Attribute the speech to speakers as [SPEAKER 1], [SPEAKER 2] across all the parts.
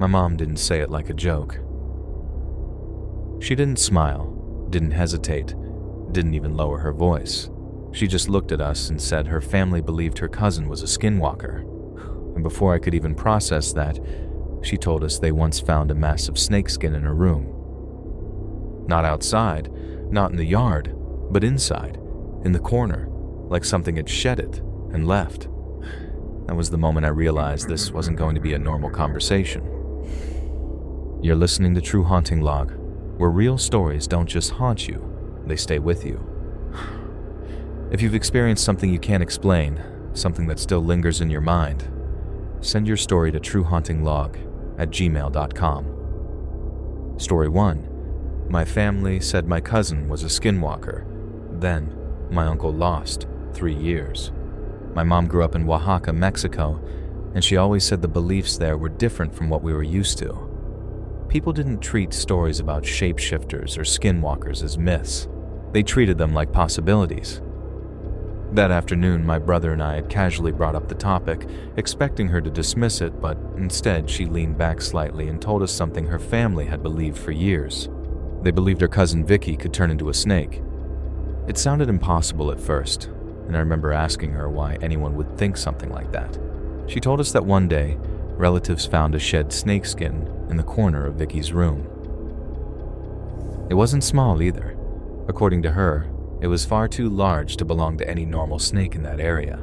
[SPEAKER 1] My mom didn't say it like a joke. She didn't smile, didn't hesitate, didn't even lower her voice. She just looked at us and said her family believed her cousin was a skinwalker. And before I could even process that, she told us they once found a massive snakeskin in her room. Not outside, not in the yard, but inside, in the corner, like something had shed it and left. That was the moment I realized this wasn't going to be a normal conversation. You're listening to True Haunting Log, where real stories don't just haunt you, they stay with you. If you've experienced something you can't explain, something that still lingers in your mind, send your story to truehauntinglog@gmail.com. Story 1. My family said my cousin was a skinwalker. Then, my uncle lost 3 years. My mom grew up in Oaxaca, Mexico, and she always said the beliefs there were different from what we were used to. People didn't treat stories about shapeshifters or skinwalkers as myths. They treated them like possibilities. That afternoon, my brother and I had casually brought up the topic, expecting her to dismiss it, but instead she leaned back slightly and told us something her family had believed for years. They believed her cousin Vicky could turn into a snake. It sounded impossible at first, and I remember asking her why anyone would think something like that. She told us that one day, relatives found a shed snakeskin in the corner of Vicky's room. It wasn't small either. According to her, it was far too large to belong to any normal snake in that area.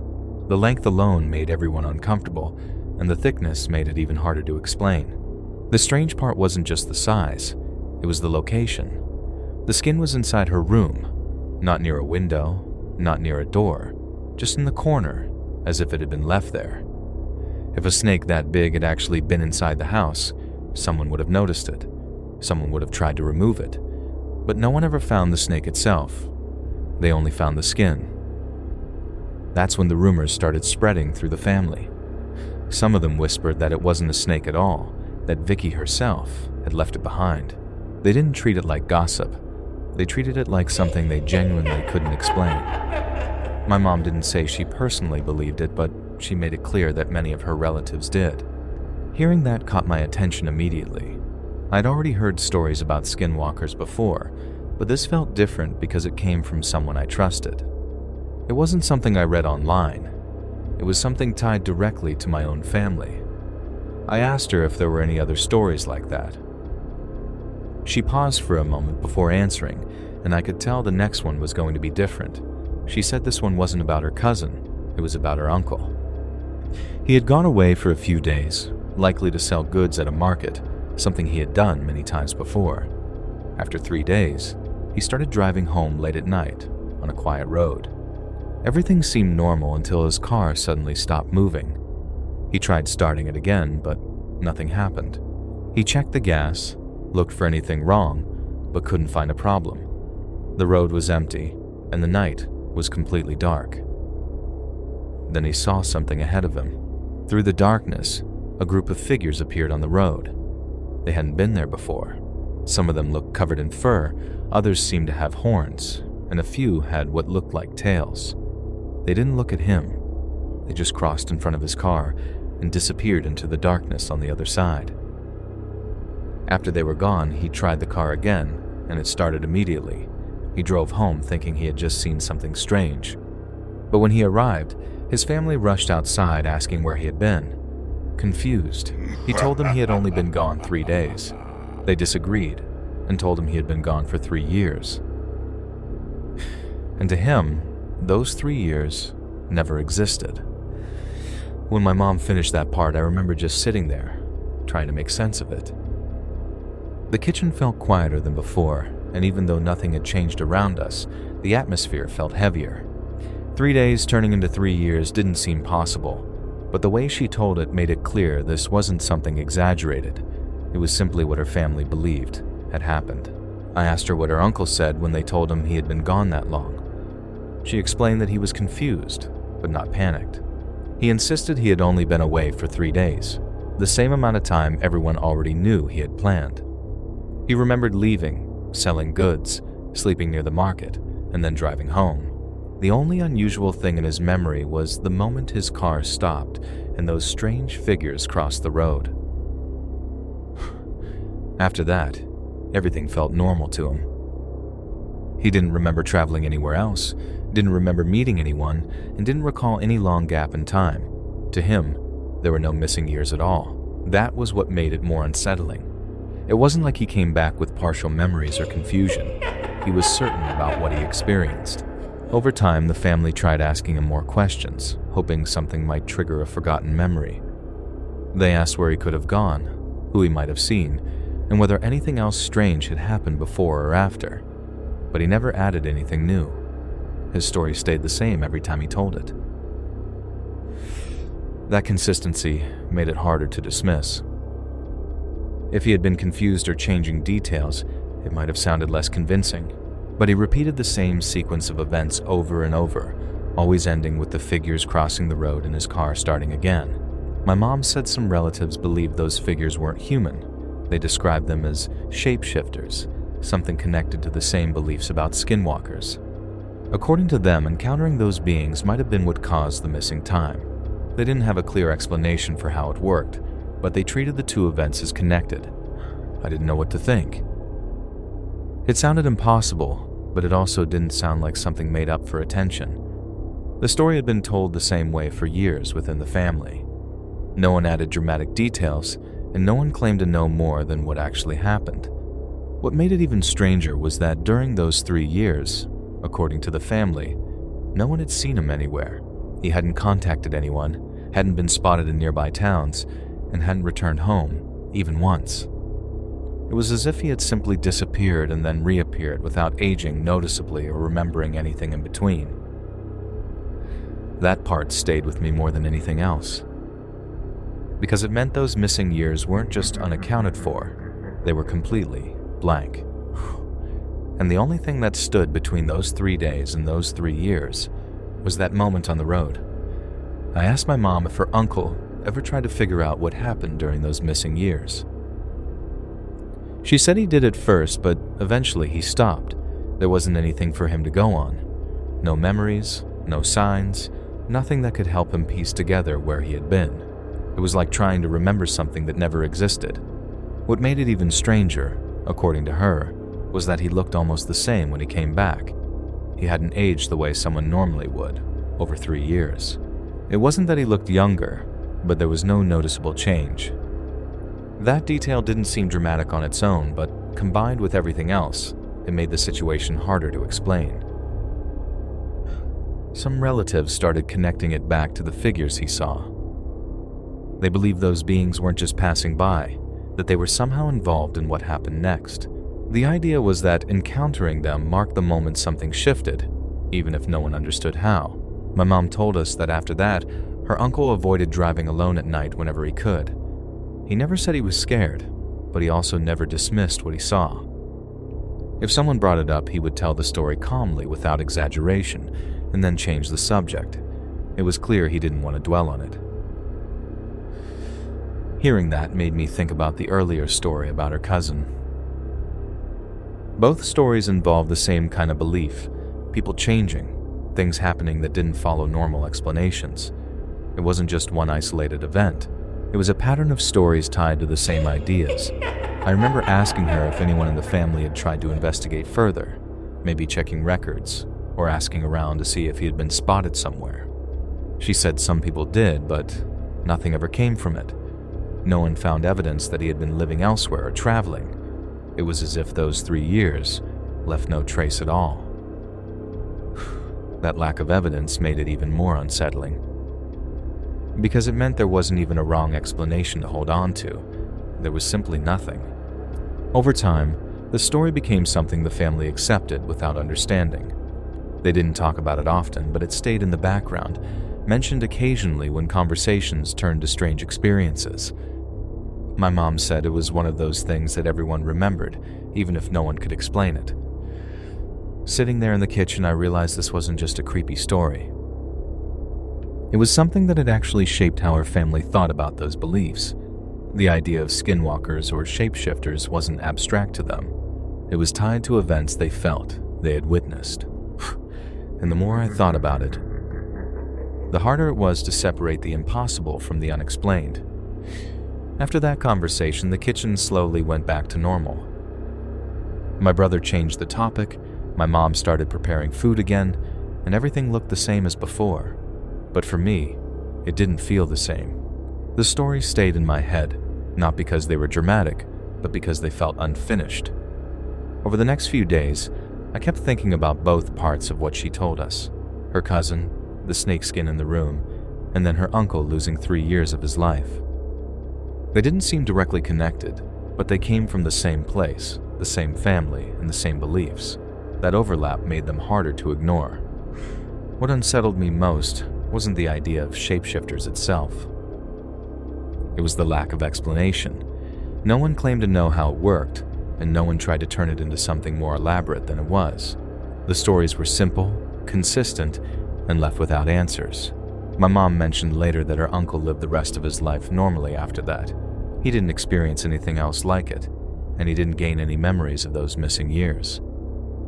[SPEAKER 1] The length alone made everyone uncomfortable, and the thickness made it even harder to explain. The strange part wasn't just the size, it was the location. The skin was inside her room, not near a window, not near a door, just in the corner, as if it had been left there. If a snake that big had actually been inside the house, someone would have noticed it. Someone would have tried to remove it. But no one ever found the snake itself. They only found the skin. That's when the rumors started spreading through the family. Some of them whispered that it wasn't a snake at all, that Vicky herself had left it behind. They didn't treat it like gossip. They treated it like something they genuinely couldn't explain. My mom didn't say she personally believed it, but she made it clear that many of her relatives did. Hearing that caught my attention immediately. I'd already heard stories about skinwalkers before, but this felt different because it came from someone I trusted. It wasn't something I read online. It was something tied directly to my own family. I asked her if there were any other stories like that. She paused for a moment before answering, and I could tell the next one was going to be different. She said this one wasn't about her cousin, it was about her uncle. He had gone away for a few days, likely to sell goods at a market, something he had done many times before. After 3 days, he started driving home late at night, on a quiet road. Everything seemed normal until his car suddenly stopped moving. He tried starting it again, but nothing happened. He checked the gas, looked for anything wrong, but couldn't find a problem. The road was empty, and the night was completely dark. Then he saw something ahead of him. Through the darkness, a group of figures appeared on the road. They hadn't been there before. Some of them looked covered in fur, others seemed to have horns, and a few had what looked like tails. They didn't look at him. They just crossed in front of his car and disappeared into the darkness on the other side. After they were gone, he tried the car again, and it started immediately. He drove home thinking he had just seen something strange. But when he arrived, his family rushed outside asking where he had been. Confused, he told them he had only been gone 3 days. They disagreed and told him he had been gone for 3 years. And to him, those 3 years never existed. When my mom finished that part, I remember just sitting there, trying to make sense of it. The kitchen felt quieter than before, and even though nothing had changed around us, the atmosphere felt heavier. 3 days turning into 3 years didn't seem possible, but the way she told it made it clear this wasn't something exaggerated. It was simply what her family believed had happened. I asked her what her uncle said when they told him he had been gone that long. She explained that he was confused, but not panicked. He insisted he had only been away for 3 days, the same amount of time everyone already knew he had planned. He remembered leaving, selling goods, sleeping near the market, and then driving home. The only unusual thing in his memory was the moment his car stopped and those strange figures crossed the road. After that, everything felt normal to him. He didn't remember traveling anywhere else, didn't remember meeting anyone, and didn't recall any long gap in time. To him, there were no missing years at all. That was what made it more unsettling. It wasn't like he came back with partial memories or confusion. He was certain about what he experienced. Over time, the family tried asking him more questions, hoping something might trigger a forgotten memory. They asked where he could have gone, who he might have seen, and whether anything else strange had happened before or after. But he never added anything new. His story stayed the same every time he told it. That consistency made it harder to dismiss. If he had been confused or changing details, it might have sounded less convincing. But he repeated the same sequence of events over and over, always ending with the figures crossing the road and his car starting again. My mom said some relatives believed those figures weren't human. They described them as shapeshifters, something connected to the same beliefs about skinwalkers. According to them, encountering those beings might have been what caused the missing time. They didn't have a clear explanation for how it worked, but they treated the two events as connected. I didn't know what to think. It sounded impossible, but it also didn't sound like something made up for attention. The story had been told the same way for years within the family. No one added dramatic details, and no one claimed to know more than what actually happened. What made it even stranger was that during those 3 years, according to the family, no one had seen him anywhere. He hadn't contacted anyone, hadn't been spotted in nearby towns, and hadn't returned home, even once. It was as if he had simply disappeared and then reappeared without aging noticeably or remembering anything in between. That part stayed with me more than anything else, because it meant those missing years weren't just unaccounted for, they were completely blank. And the only thing that stood between those 3 days and those 3 years was that moment on the road. I asked my mom if her uncle ever tried to figure out what happened during those missing years. She said he did at first, but eventually he stopped. There wasn't anything for him to go on. No memories, no signs, nothing that could help him piece together where he had been. It was like trying to remember something that never existed. What made it even stranger, according to her, was that he looked almost the same when he came back. He hadn't aged the way someone normally would, over 3 years. It wasn't that he looked younger, but there was no noticeable change. That detail didn't seem dramatic on its own, but combined with everything else, it made the situation harder to explain. Some relatives started connecting it back to the figures he saw. They believed those beings weren't just passing by, that they were somehow involved in what happened next. The idea was that encountering them marked the moment something shifted, even if no one understood how. My mom told us that after that, her uncle avoided driving alone at night whenever he could. He never said he was scared, but he also never dismissed what he saw. If someone brought it up, he would tell the story calmly without exaggeration, and then change the subject. It was clear he didn't want to dwell on it. Hearing that made me think about the earlier story about her cousin. Both stories involved the same kind of belief, people changing, things happening that didn't follow normal explanations. It wasn't just one isolated event. It was a pattern of stories tied to the same ideas. I remember asking her if anyone in the family had tried to investigate further, maybe checking records, or asking around to see if he had been spotted somewhere. She said some people did, but nothing ever came from it. No one found evidence that he had been living elsewhere or traveling. It was as if those 3 years left no trace at all. That lack of evidence made it even more unsettling, because it meant there wasn't even a wrong explanation to hold on to. There was simply nothing. Over time, the story became something the family accepted without understanding. They didn't talk about it often, but it stayed in the background, mentioned occasionally when conversations turned to strange experiences. My mom said it was one of those things that everyone remembered, even if no one could explain it. Sitting there in the kitchen, I realized this wasn't just a creepy story. It was something that had actually shaped how our family thought about those beliefs. The idea of skinwalkers or shapeshifters wasn't abstract to them. It was tied to events they felt, they had witnessed. And the more I thought about it, the harder it was to separate the impossible from the unexplained. After that conversation, the kitchen slowly went back to normal. My brother changed the topic, my mom started preparing food again, and everything looked the same as before. But for me, it didn't feel the same. The stories stayed in my head, not because they were dramatic, but because they felt unfinished. Over the next few days, I kept thinking about both parts of what she told us. Her cousin, the snakeskin in the room, and then her uncle losing 3 years of his life. They didn't seem directly connected, but they came from the same place, the same family, and the same beliefs. That overlap made them harder to ignore. What unsettled me most wasn't the idea of shapeshifters itself. It was the lack of explanation. No one claimed to know how it worked, and no one tried to turn it into something more elaborate than it was. The stories were simple, consistent, and left without answers. My mom mentioned later that her uncle lived the rest of his life normally after that. He didn't experience anything else like it, and he didn't gain any memories of those missing years.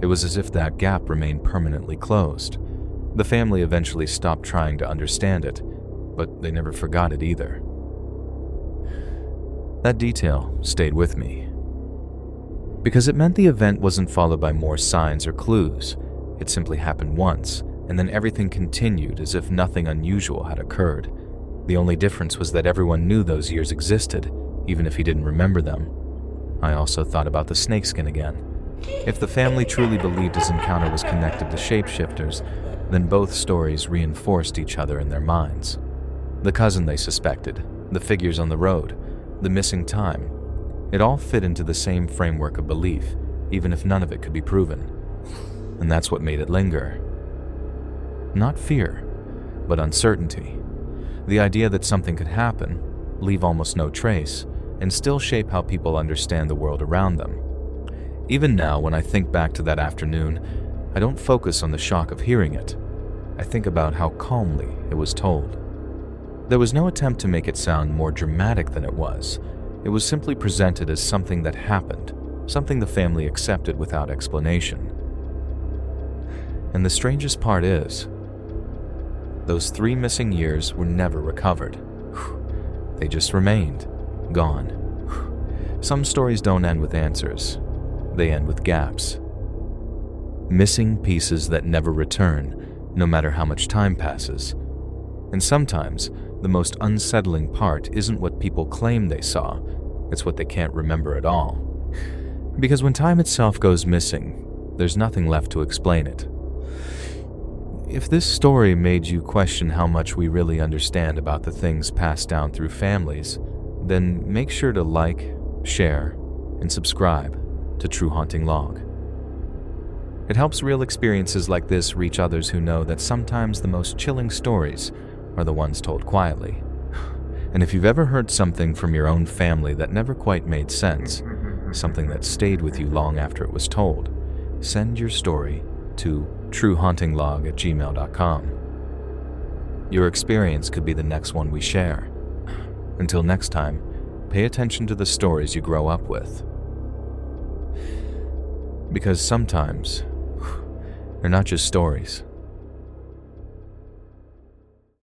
[SPEAKER 1] It was as if that gap remained permanently closed. The family eventually stopped trying to understand it, but they never forgot it either. That detail stayed with me, because it meant the event wasn't followed by more signs or clues. It simply happened once, and then everything continued as if nothing unusual had occurred. The only difference was that everyone knew those years existed, even if he didn't remember them. I also thought about the snakeskin again. If the family truly believed his encounter was connected to shapeshifters, then both stories reinforced each other in their minds. The cousin they suspected, the figures on the road, the missing time, it all fit into the same framework of belief, even if none of it could be proven. And that's what made it linger. Not fear, but uncertainty. The idea that something could happen, leave almost no trace, and still shape how people understand the world around them. Even now, when I think back to that afternoon, I don't focus on the shock of hearing it. I think about how calmly it was told. There was no attempt to make it sound more dramatic than it was. It was simply presented as something that happened, something the family accepted without explanation. And the strangest part is, those 3 missing years were never recovered. They just remained, gone. Some stories don't end with answers. They end with gaps. Missing pieces that never return, no matter how much time passes. And sometimes, the most unsettling part isn't what people claim they saw, it's what they can't remember at all. Because when time itself goes missing, there's nothing left to explain it. If this story made you question how much we really understand about the things passed down through families, then make sure to like, share, and subscribe to True Haunting Log. It helps real experiences like this reach others who know that sometimes the most chilling stories are the ones told quietly. And if you've ever heard something from your own family that never quite made sense, something that stayed with you long after it was told, send your story to truehauntinglog@gmail.com. Your experience could be the next one we share. Until next time, pay attention to the stories you grow up with. Because sometimes, they're not just stories.